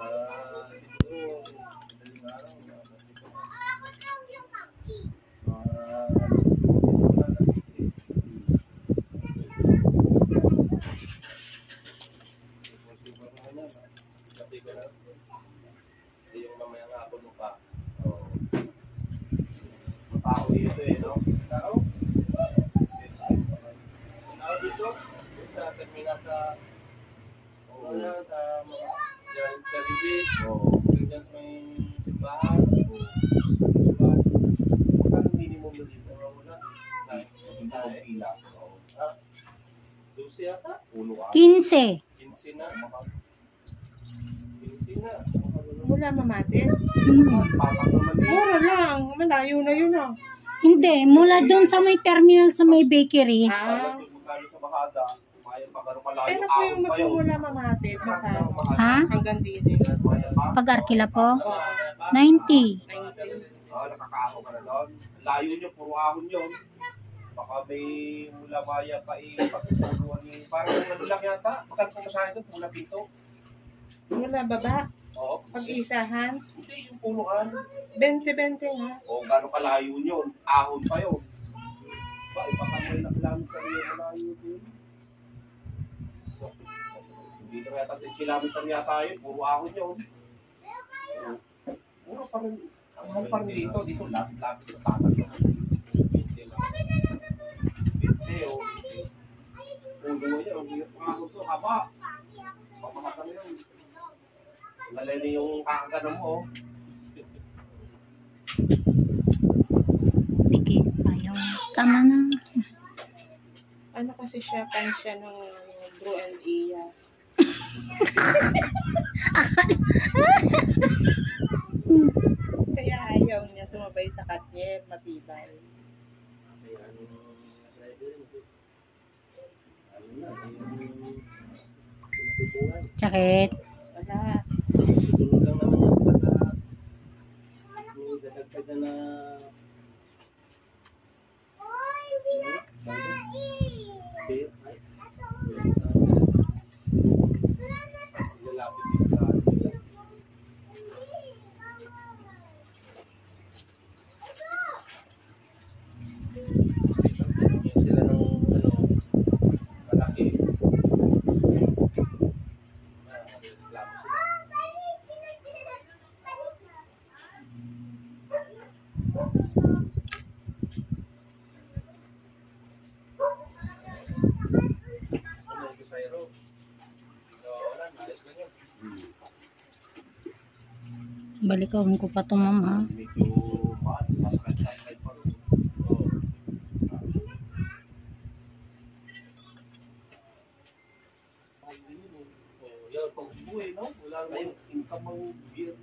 Siguro, madaling araw. Yung mamayang hapon mo pa. Matao dito eh, no? Tao? Tao dito? Sa terminal sa... sa mga... Jollibee. Diyan sa may simbahan. Magkano minimum na dito? Wala. 12 yata? 15. 15 na. 15 na. Wala mamatin. Papak naman eh. Mura lang. Malayo na yun ah. Hindi, mula doon sa may terminal sa may bakery. Magkano sa Bahada? Mayroon pa gano'ng kalayo. Pero po yung magmumula mamatin. Ha? Hanggang dito. Pag Arkila po? 90. Nakakaako ka na doon. Layo nyo, puro ahon yun. Baka may mula maya pa pagpupuruan ni... Parang ano lang yata. Magkano kung masahin doon, pula pito. Mula baba. Oo. Pag-isahan. Hindi, yung puluan. 20-20 nga. O gano'ng kalayo yun. Ahon pa yun. Baka may nakilamit ka rin yung malayo din. Hindi na yata 10 kilometer yata yun. Puro ahon yun. Puro pa rin. Ang mahal pa rin dito. Dito lapit-lapit sa tatat. 20 lang. 20 o. Pulo yun. Ang hirap mga gusto. Haba. Pamahatan yun. Malali yung kakagano mo. Piki. Ayaw. Tama na. Ano kasi siya, fan siya ng Bro and Iya. Kaya ayaw niya sumabay sa Katniel, matibay. Sakit. Wala. Tulog lang naman yan sila sa dadagdag na lalapit din sa nila. Sila ng malaki. Reklamo sila. Balikawin ko pa ito, ma'am, ha? Medyo sakay pa rin. Yan, pag-uwi, no? Wala naman income ang beer.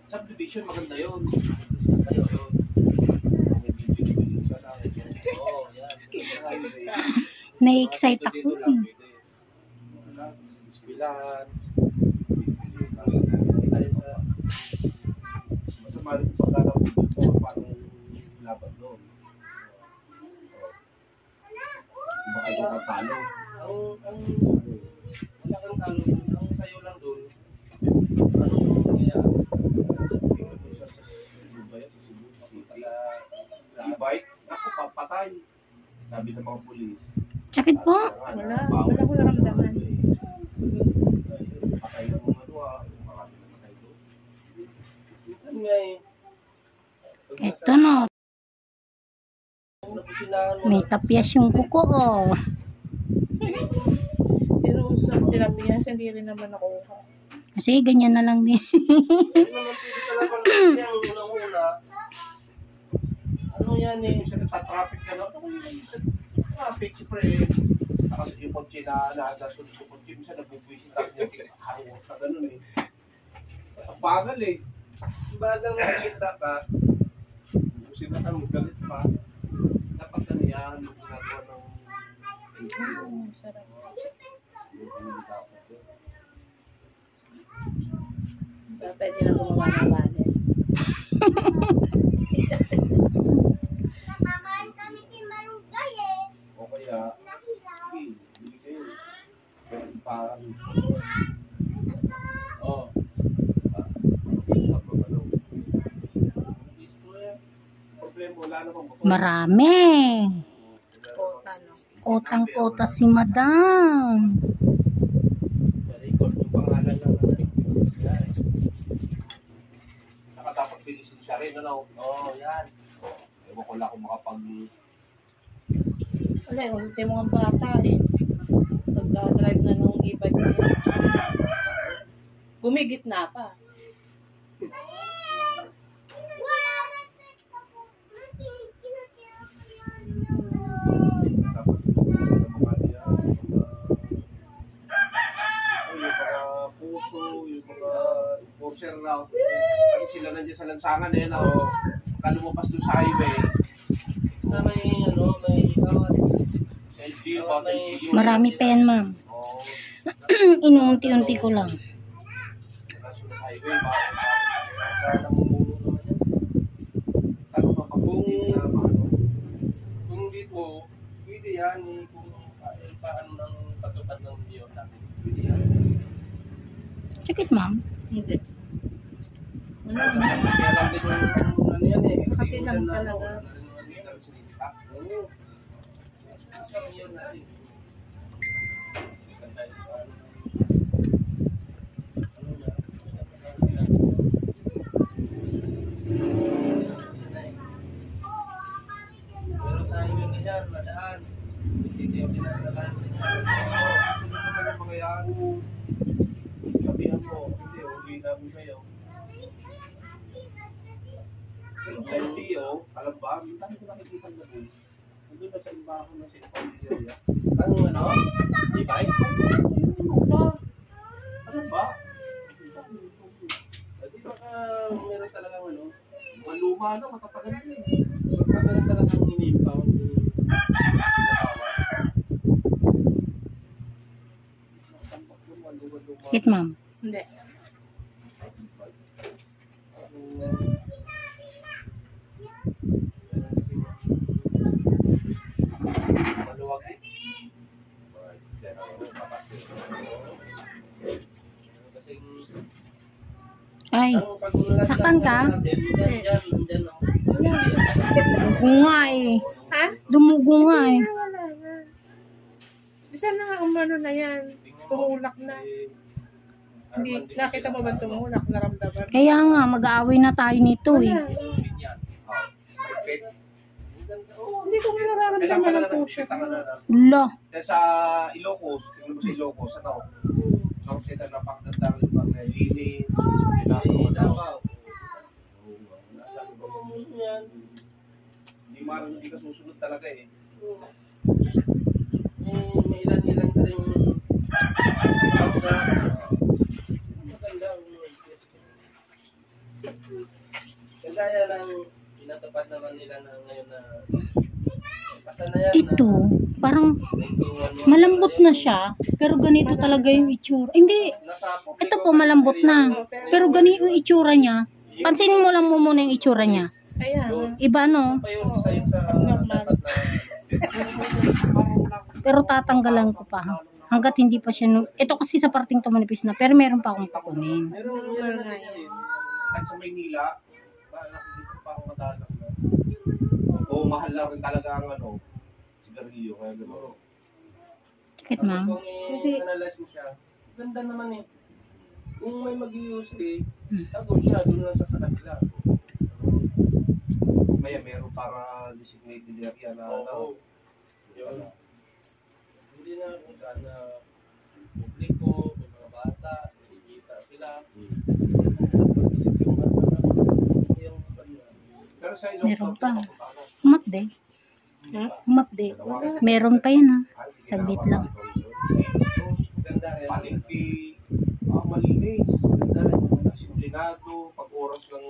Subdivision, maganda yun. Kayo yun. Na-excite ako, eh. Bilan. Masama rin pagkaraw dito, parang laban doon. Baka ito katalo. Wala kang talo, ang sayo lang doon. Ano yung nangyayari? E-bike? Ako, papatay. Sabi ng mga pulis. Sakit po? Wala ko naramdaman. Patay ng mga doa. Marami na patay doon. Minsan nga eh. Ito, no. May tapyas yung kuko, oh. Pero sa tinapias, hindi rin naman ako. Kasi ganyan na lang din. Ano yan eh, siya nagtatraffic ka na. Ano yan? Traffic, siyempre. Kasi yung kotse na nagasunod sa kotse, minsan nabubwisit ako niya. Hawak ka ganun eh. Ang bagal eh. Ang bagal na nakita ka. Busin na kang galit pa. Dapat ka niyan, ginagawa ng... Sarap. Pwede na gumawa ng wallet. O kaya, bili kayo. Parang, oh, wala namang motor. Marami. Kota, no? Kotang-kota si Madam. record yung pangalan ng yan. Saka dapat bilisin siya rin, ano? Oo, yan. Ewan ko lang kung makapag... Wala, ultimo ang bata eh. Pagka-drive na nung e-bike na yun. Bumigit na pa. Dapat yung mga siya, yung mga puso, yung mga enforcer raw. Kasi sila nandiyan sa lansangan eh, no? Kalumabas doon sa highway. Na may ano, may bawat LGU ba? LGU. Marami pa yan, ma'am. Oo. Inuunti-unti ko lang. National highway ba? sa namumuno naman yan. Ano ba pag Kung dito, pwede yan eh, kung paano ng patupad ng video natin. Pwede yan. Check it, ma'am. Hindi. Wala, Kaya lang din yung ano yan eh. Makati lang execution na talaga. ano, Oo. Isang yun natin. Ganda yung ano. Ano na, pero sa highway na yan, madaan. Hindi yung pinagalaan. Sabihan mo, hindi, uwi namin kayo. Sa LTO, alam ba? Ang dami ko nakikita na doon. Nandun na sa imbahan na sa area. Ano ano? Di-bike? Ano ba? Di baka meron talagang ano, Mga luma na, matatagal na eh. baka meron talagang in-impound yung natawa. Tampak yung mga luma-luma. Check it, ma'am. Hindi. Maluwag eh. Kasing Ay, ang pagmulat saktan ka? Diyan, no? dumugo nga eh. Ha? Dumugo nga eh. Wala na. Isa na nga umano na yan. Tumulak na. Hindi, nakita mo ba tumulak? Naramdaman? Kaya nga, mag-aaway na tayo nito eh. Wala. Hindi ko nga nararamdaman ang puso ko. Lo. Kaya sa Ilocos, tingnan mo sa Ilocos, ano? Ang sila napakagandang lugar na linis, hindi marang hindi ka susunod talaga eh. May ilan-ilan ka rin maganda. Kagaya ng pinatupad naman nila na ngayon na kasanayan Ito, parang na malambot na siya, pero ganito talaga yung itsura. Hindi, ito po malambot na. Pero ganito yung itsura niya. Pansinin mo lang mo muna yung itsura niya. Ayan. Iba no? Pa yun, isa yun sa Normal. dapat na Pero tatanggalan ko pa. Hanggat hindi pa siya, ito kasi sa parting tumanipis na, pero meron pa akong kukunin. meron nga yan. At sa Maynila, nakikita parang madalang na. Oo, mahal na rin talaga ang ano, sigarilyo. Kaya gano'n. Check it, Tapos ma'am. kung i-analyze mo siya, ganda naman eh. Kung may mag-use eh, tago siya, doon lang sa kanila. Kaya meron para designated area na ano. Yun. Hindi na kung saan na publiko, may mga bata, nakikita sila. Isip yung bata na yung Pero sa Ilocos, Meron pa. Humapde. Humapde. Meron pa yan ha. Saglit lang. ganda rin. Palengke, malinis. Ganda rin yung mga Disiplinado, pag oras ng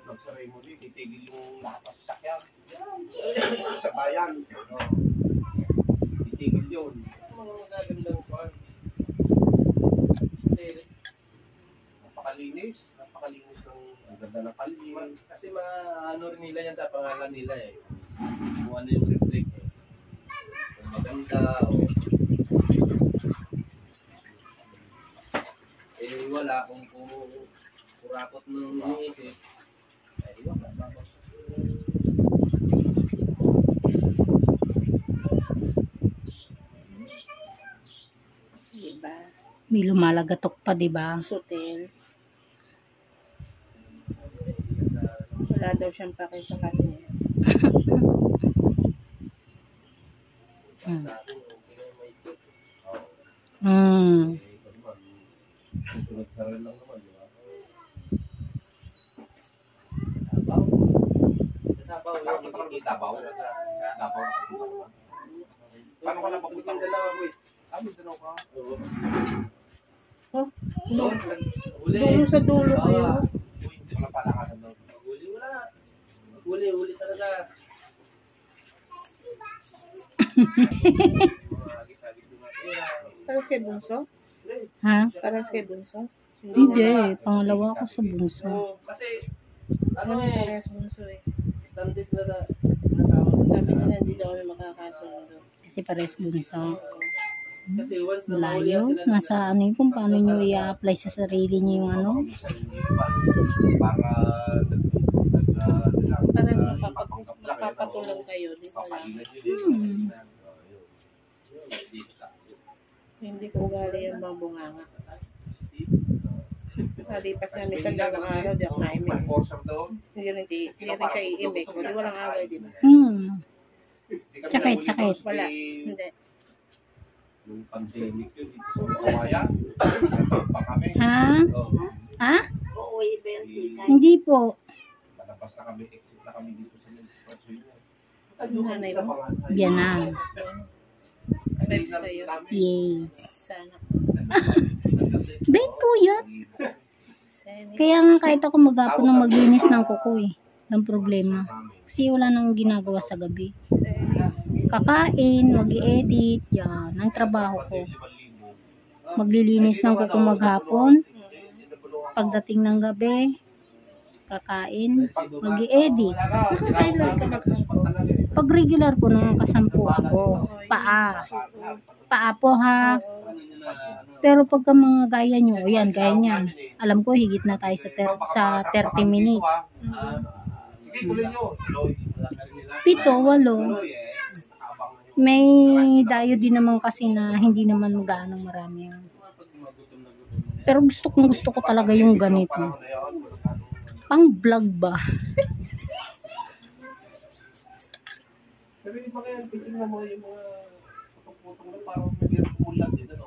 nag-ceremony, titigil yung lahat ng sasakyan. Sa bayan. Titigil yun. mga magagandang kwan. Kasi, Napakalinis ng ang ganda ng kalye. kasi ano rin nila yan sa pangalan nila eh. Kung ano yung reflect eh. Kung maganda o wala kung kurakot ng iniisip, eh wala. Diba? May lumalagatok pa, di ba? Sutil. Wala daw siyang pake sa kanya. Hmm. Sa akin, okay na yung may ikot. Hmm. Ikaw naman, susunod ka rin lang naman, di ba? Tabaw. Tabaw. Dapat ako ng Davao. Davao. Paano ka na papunta? Dalawa ko eh. Mindanao ka. Oo. Oh, Doon, huli. dulo sa dulo kayo. Uy, hindi ko lang palakasan doon. Huli, wala. Huli talaga. Mga gisagis ng mga pera. Paras kay Bunso? Ha? Paras kay Bunso? Hindi. Pangalawa ko sa bunso. Oo, kasi, ano Ano eh, parehas Bunso eh. standis na sinasama ko. Sabi nila hindi daw kami makakasundo. Kasi pares bunso. Kasi once na mahuli Layo. sila Nasa ano yun, kung paano nyo i-apply sa sarili nyo yung ano. Para Parehas mapapatulong kayo. Di ba lang? Hindi ko ugali yung mga bunganga. Nalipas namin sa dalang araw, di ako naimik. Hindi rin siya iimik. Hindi walang away, di ba? Sakit. Wala. Hindi. Yung pandemic yun, dito sa Kawayan. Pa kami. Ha? Oo. Ha? Uuwi ba yan si Kai? Hindi po. Palabas na kami, exit na kami dito sa Sponsor yun. Ang nanay mo? Biyanan. Vibes kayo. Yes. Sana. Bait po yun. Sana. Kaya nga kahit ako maghapon ng maglinis ng kuko eh. Ng problema. Kasi wala nang ginagawa sa gabi. Sana. Kakain, mag-i-edit, yan. Ang trabaho ko. Maglilinis ng kuko maghapon. Pagdating ng gabi, kakain, mag-i-edit. Nakasideline ka maghapon. Pag regular po nung kasampu ako, paa. Paa po ha. Pero pagka mga gaya nyo, yan, gaya niyan. Alam ko, higit na tayo sa 30 minutes. Sige, kuloy nyo. 7, 8. May dayo din naman kasi na hindi naman gaano marami. Pero gusto ko talaga yung ganito. Pang vlog ba? Pero hindi ba kaya titignan mo yung mga kapagputong na parang nagyarap ulan din, ano?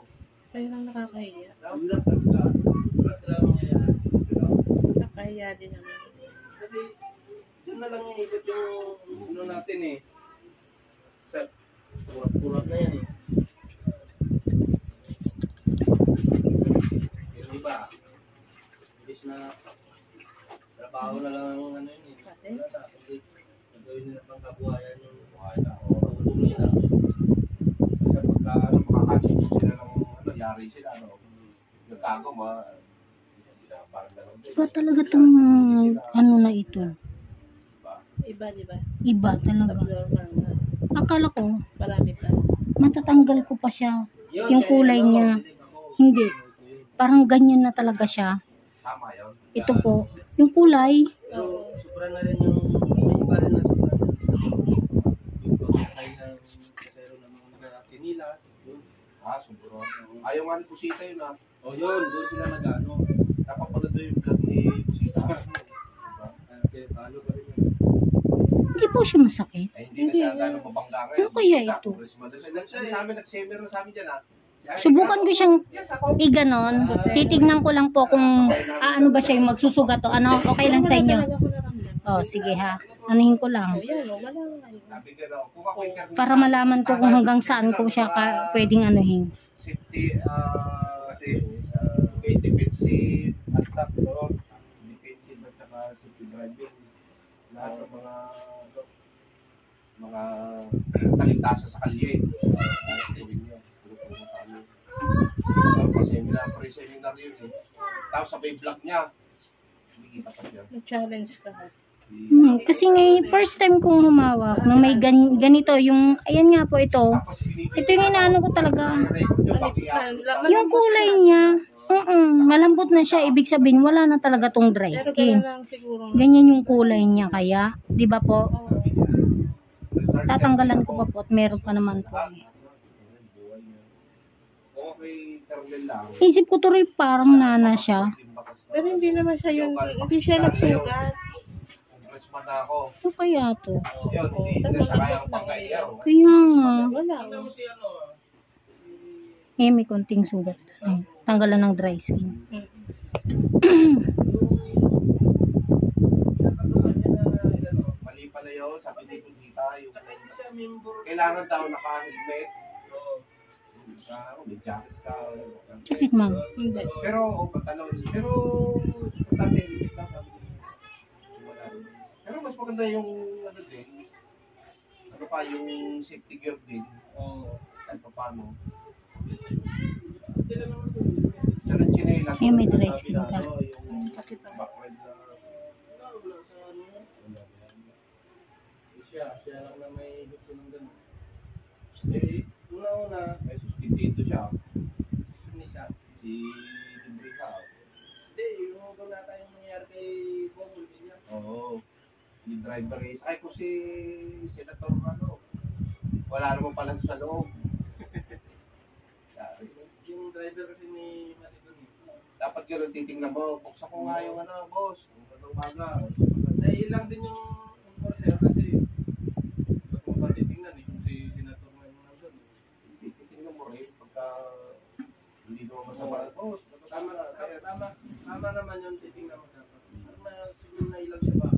Kaya lang nakakahiya. Ang hirap talaga. Hirap talaga mangyayari. Nakakahiya din naman. Kasi, yun na lang yung ikot yung ano natin eh. Sa purak na yan eh. Pero diba, imbis na trabaho na lang ang ano yun eh. Wala na, kundi nagawin nila pang kabuhayan yung tulong nila. Kasi pagka ano, makakatsin sila ng ano, yari sila, ano? Nagkago, parang gano'n. Iba talaga tong ano na ito. Iba, di ba? Iba talaga. Abnormal na. Akala ko, Marami pa. matatanggal ko pa siya. Yung kulay niya. Hindi. Parang ganyan na talaga siya. Tama yun. Ito po. Yung kulay, Pero sobra na rin yung may iba rin na sobra na yung pagkakay ng kasero ng mga kinilas. Siguro. Ayaw nga ni Pusita yun, ah. O yun, doon sila nag-ano. Napapanood doon yung vlog ni Pusita. Kaya talo pa rin yun. hindi po siya masakit. Ay, hindi na siya gano'ng mabangga ngayon. Ano kaya ito? Sa amin, nag-semer na sa amin dyan, ah. Subukan ko siyang i-ganon. Titignan ko lang po kung ano ba siya yung magsusugat o ano. Okay lang sa inyo. Talaga ko naramdaman. Oh, sige ha. Anuhin ko lang. Yan, wala nga. Sabi ko, no, kung ako yung Para malaman ko kung hanggang saan ko siya pwedeng anuhin. safety, kasi defensive attack, no? Defensive at saka safety driving. Lahat ng mga kaligtasan sa kalye. Kasi seminar yun eh. Tapos sabay vlog niya. Hindi kita pa siya. Nag-challenge ka ha. Kasi first time kong humawak na may ganito yung, ayan nga po ito. Ito yung inaano ko talaga. Yung kulay niya, malambot na siya. Ibig sabihin, wala na talaga tong dry Pero skin. gano'n lang siguro. Ganyan yung kulay niya kaya, di ba po? Tatanggalan ko pa po at meron pa naman po. may kernel lang. Isip ko tuloy parang nana siya. Pero hindi naman siya yun, hindi siya nagsugat. Congressman na ako. Ano kaya to? Yun, hindi na siya kayang pagkaiyaw. Kaya nga. Wala. Tingnan mo si ano, Eh, may konting sugat. Ay, tanggalan ng dry skin. pinapagawa niya na gano'n. Mali pala yun, sabi dito dita, yung Saka hindi siya member. kailangan daw naka-helmet. Oo. May jacket ka. Sakit, ma'am. Hindi. Pero, patalaw. Pero, importante, helmet lang. sabi niya. Wala. Pero mas maganda yung, ano din, ano pa, yung safety gear din. Oo. Kahit pa paano. Hindi lang naman ito. Sarang chinelas. Eh, may dry skin ka. Yung backward na. Wala sa ano yan. Siya lang na may gusto ng gano'n. Eh, Una-una, may suspindido siya. ni siya. Si Librika. Hindi, yung doon nata yung nangyari kay Bongol niya. Oo. Yung driver race. Ay, kung si Senator ano. Wala naman pala sa loob. Yung driver kasi ni Maricon. Dapat yun ang titingnan mo. Buksan ko nga yung ano, boss. Ang gandang baga. Dahil lang din yung enforcer kasi ba't mo ba titingnan eh kung si Senator na yung nandun. Titingnan mo rin pagka hindi naman masama. Boss, Tama naman yun, titingnan mo dapat. Parang na siguro na ilang siya ba?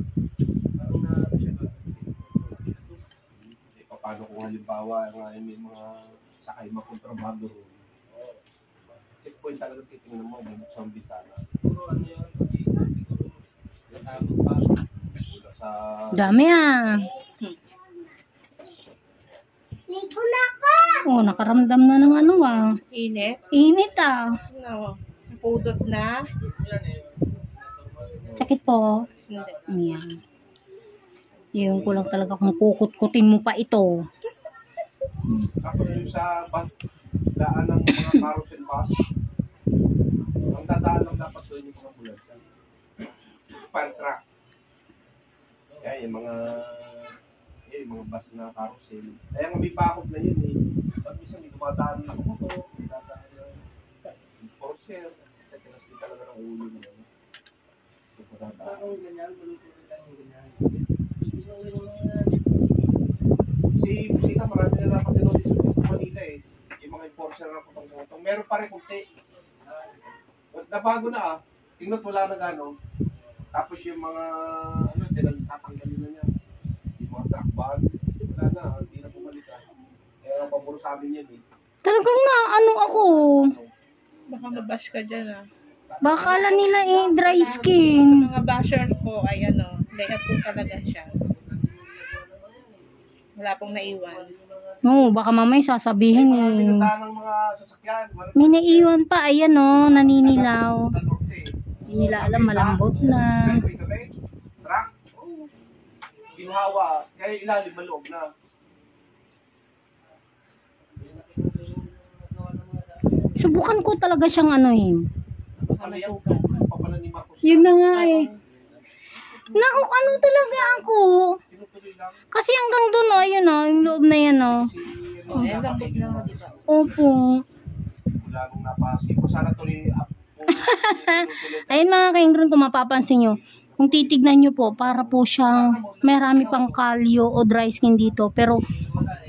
Parang na ano siya ba? eh, paano kung halimbawa nga may mga sakay makontrabando ron. Checkpoint talaga titingnan mo. May buksang bitana. Siguro ano yun, siguro natakot pa. Mula sa... Dami ah. Oh, nakaramdam na ng ano ah. Init. Init ah. No. Napudot na. Yan eh. Sakit po. Hindi. Ayan. Yung ko lang talaga kung kukut-kutin mo pa ito. Tapos yung sa bus, daan ng mga carousel bus, ang dadaan lang dapat doon yung mga ambulansya. Fire truck. Kaya yung mga bus na carousel. Kaya nga may bakod na yun eh. Pag minsan may dumadaan na motor, may dadaan na enforcer. Kasi kasi talaga ng ulo na yun. Yung dadaan. Parang ganyan, malutuloy lang yung ganyan. Si Busita, marami na dapat dinotis sa Manila eh. Yung mga enforcer na putong-putong. Meron pa rin kunti. Nabago na ah. Tingnan wala na gano'n. Tapos yung mga, ano, tatanggalin na niya. Yung mga truck ban. Wala na, hindi na bumalik ah. Kaya paburo sa amin yan eh. Talagang na ano ako. Baka mabash ka dyan ah. Bakala nila eh dry Sa skin. mga basher ko ay ano, kaya po talaga siya. Wala pong naiwan. Oo, baka mamay sasabihin Mga eh. pinuntahan ng mga sasakyan. May naiwan pa, ayan o, naninilaw. Sa norte. Hindi nila alam, malambot na. Truck. Oh. Ginhawa. Kaya ilalim maloob na. Subukan ko talaga siyang anuhin. Baka masugat. Papala ni Marcos. Yun na nga eh. Naku, ano talaga ako? Tinutuloy lang. Kasi hanggang doon o, ayun o, yung loob na yan o. Ay, ang lambot na nga, di ba? Opo. Mula nung napasok ko, sana tuloy up. Ayun mga kaingron, kung mapapansin nyo, kung titignan nyo po, para po siyang marami pang kalyo o dry skin dito. Pero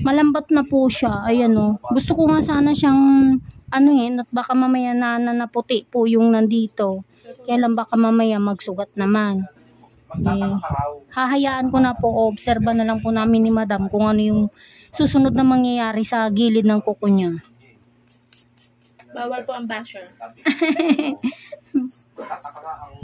malambat na po siya. Ayan o. Gusto ko nga sana siyang anuhin at baka mamaya na puti po yung nandito. Kaya lang baka mamaya magsugat naman. Magtataka ka raw. Hahayaan ko na po, obserba na lang po namin ni madam kung ano yung susunod na mangyayari sa gilid ng kuko niya. Bawal po ang basher. Sabi ko, tataka ka ang